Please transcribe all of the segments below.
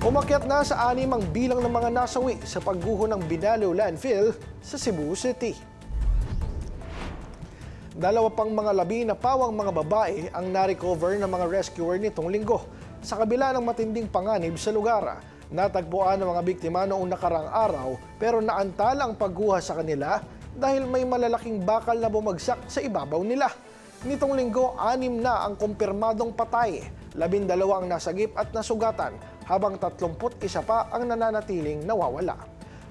Umakyat na sa 6 ang bilang ng mga nasawi sa pagguho ng Binalao Landfill sa Cebu City. 2 pang mga labi na pawang mga babae ang na-recover ng mga rescuer nitong linggo. Sa kabila ng matinding panganib sa lugar, natagpuan ng mga biktima noong nakarang araw pero naantala ang pagguha sa kanila dahil may malalaking bakal na bumagsak sa ibabaw nila. Nitong linggo, 6 na ang kumpirmadong patay, 12 ang nasagip at nasugatan, habang 31 pa ang nananatiling nawawala.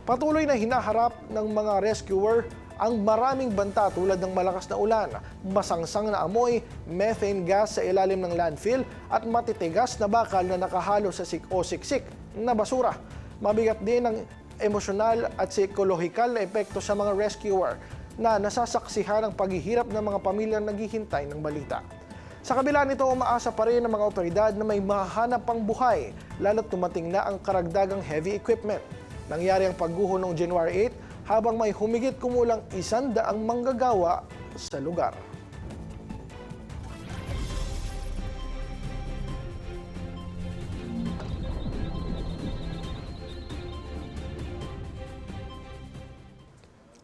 Patuloy na hinaharap ng mga rescuer ang maraming banta tulad ng malakas na ulan, masangsang na amoy, methane gas sa ilalim ng landfill at matitigas na bakal na nakahalo sa siksik na basura. Mabigat din ang emosyonal at psikolohikal na epekto sa mga rescuer na nasasaksihan ang paghihirap ng mga pamilyang naghihintay ng balita. Sa kabila nito, umaasa pa rin ang mga otoridad na may mahanap pang buhay, lalo't tumating na ang karagdagang heavy equipment. Nangyari ang pagguho noong January 8 habang may humigit kumulang 100 manggagawa sa lugar.